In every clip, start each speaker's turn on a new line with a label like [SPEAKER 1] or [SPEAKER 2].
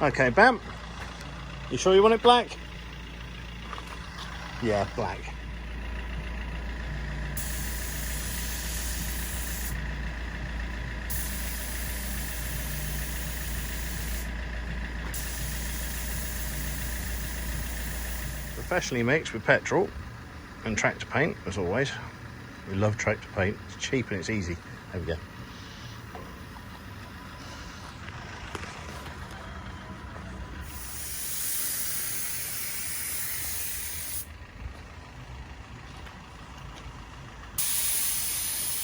[SPEAKER 1] Okay, Bam. You sure you want it black? Yeah, black. Professionally mixed with petrol and tractor paint, as always. We love tractor paint. It's cheap and it's easy. There we go.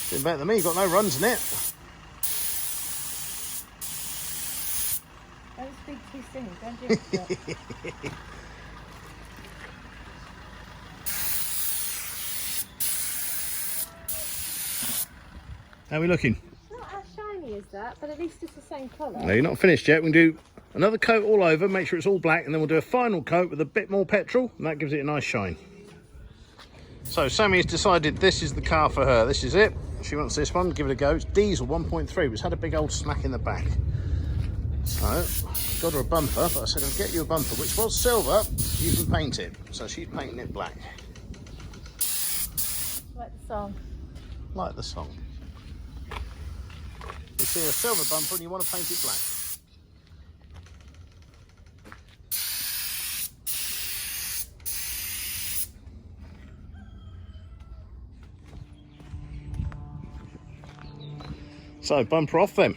[SPEAKER 1] Doing better than me. You've got no runs in it.
[SPEAKER 2] Don't speak too soon. Don't jinx it.
[SPEAKER 1] How are we looking?
[SPEAKER 2] It's not as shiny as that, but at least it's the same colour.
[SPEAKER 1] No, you're not finished yet. We can do another coat all over, make sure it's all black, and then we'll do a final coat with a bit more petrol, and that gives it a nice shine. So Sammy's decided this is the car for her. This is it. She wants this one. Give it a go. It's diesel 1.3, but it's had a big old smack in the back. So got her a bumper, but I said I'll get you a bumper, which was silver. You can paint it. So she's painting it black.
[SPEAKER 2] Like the song.
[SPEAKER 1] Like the song. You see a silver bumper and you want to paint it black. So bumper off then.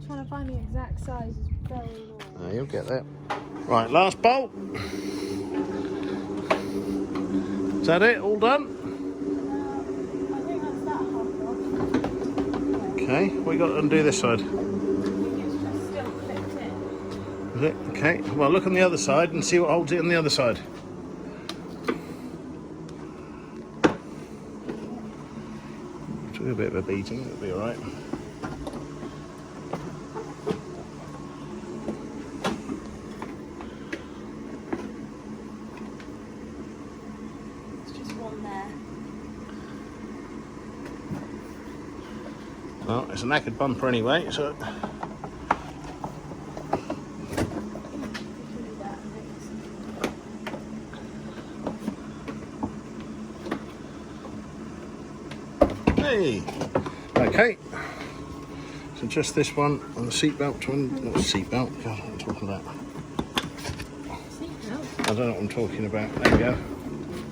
[SPEAKER 2] Trying to find the exact size is very long.
[SPEAKER 1] You'll get there. Right, last bolt. Is that it? All done?
[SPEAKER 2] I think that's that half off.
[SPEAKER 1] Okay, we got to undo this side.
[SPEAKER 2] I think it's just still clipped in.
[SPEAKER 1] Is it? Okay, well look on the other side and see what holds it on the other side. Took a bit of a beating, it'll be alright.
[SPEAKER 2] It's just one there.
[SPEAKER 1] Well, it's a knackered bumper anyway, so... Hey! Okay. So just this one on the seatbelt one. Not seatbelt, God, what am I talking about?
[SPEAKER 2] Seatbelt?
[SPEAKER 1] I don't know what I'm talking about. There we go.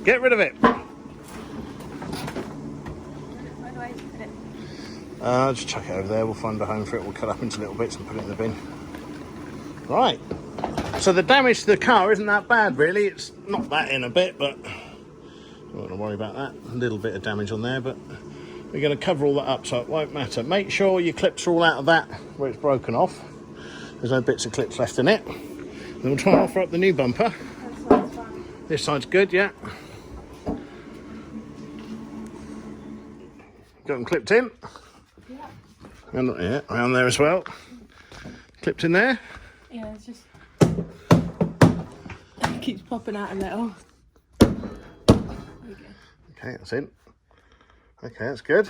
[SPEAKER 1] Get rid of it!
[SPEAKER 2] Where do I put it?
[SPEAKER 1] Just chuck it over there, we'll find a home for it, we'll cut up into little bits and put it in the bin. Right, so the damage to the car isn't that bad really, it's not that in a bit, but don't want to worry about that. A little bit of damage on there, but we're going to cover all that up so it won't matter. Make sure your clips are all out of that where it's broken off. There's no bits of clips left in it. Then we'll try and offer up the new bumper.
[SPEAKER 2] That side's fine.
[SPEAKER 1] This side's good, yeah. Got them clipped in.
[SPEAKER 2] Yeah.
[SPEAKER 1] And yeah, around there as well. Clipped in there.
[SPEAKER 2] Yeah, it's just... It keeps popping out a little. There we go.
[SPEAKER 1] Okay, that's in. Okay, that's good.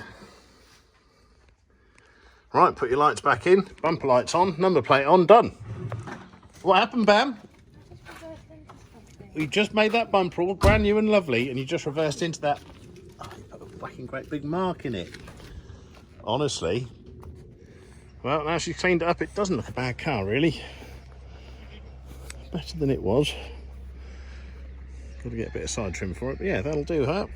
[SPEAKER 1] Right, put your lights back in. Bumper lights on, number plate on, done. What happened, Bam? We just made that bumper all brand new and lovely, and you just reversed into that. Oh, you put a fucking great big mark in it. Honestly. Well, now she's cleaned it up, it doesn't look a bad car, really. Better than it was. Got to get a bit of side trim for it, but yeah, that'll do her.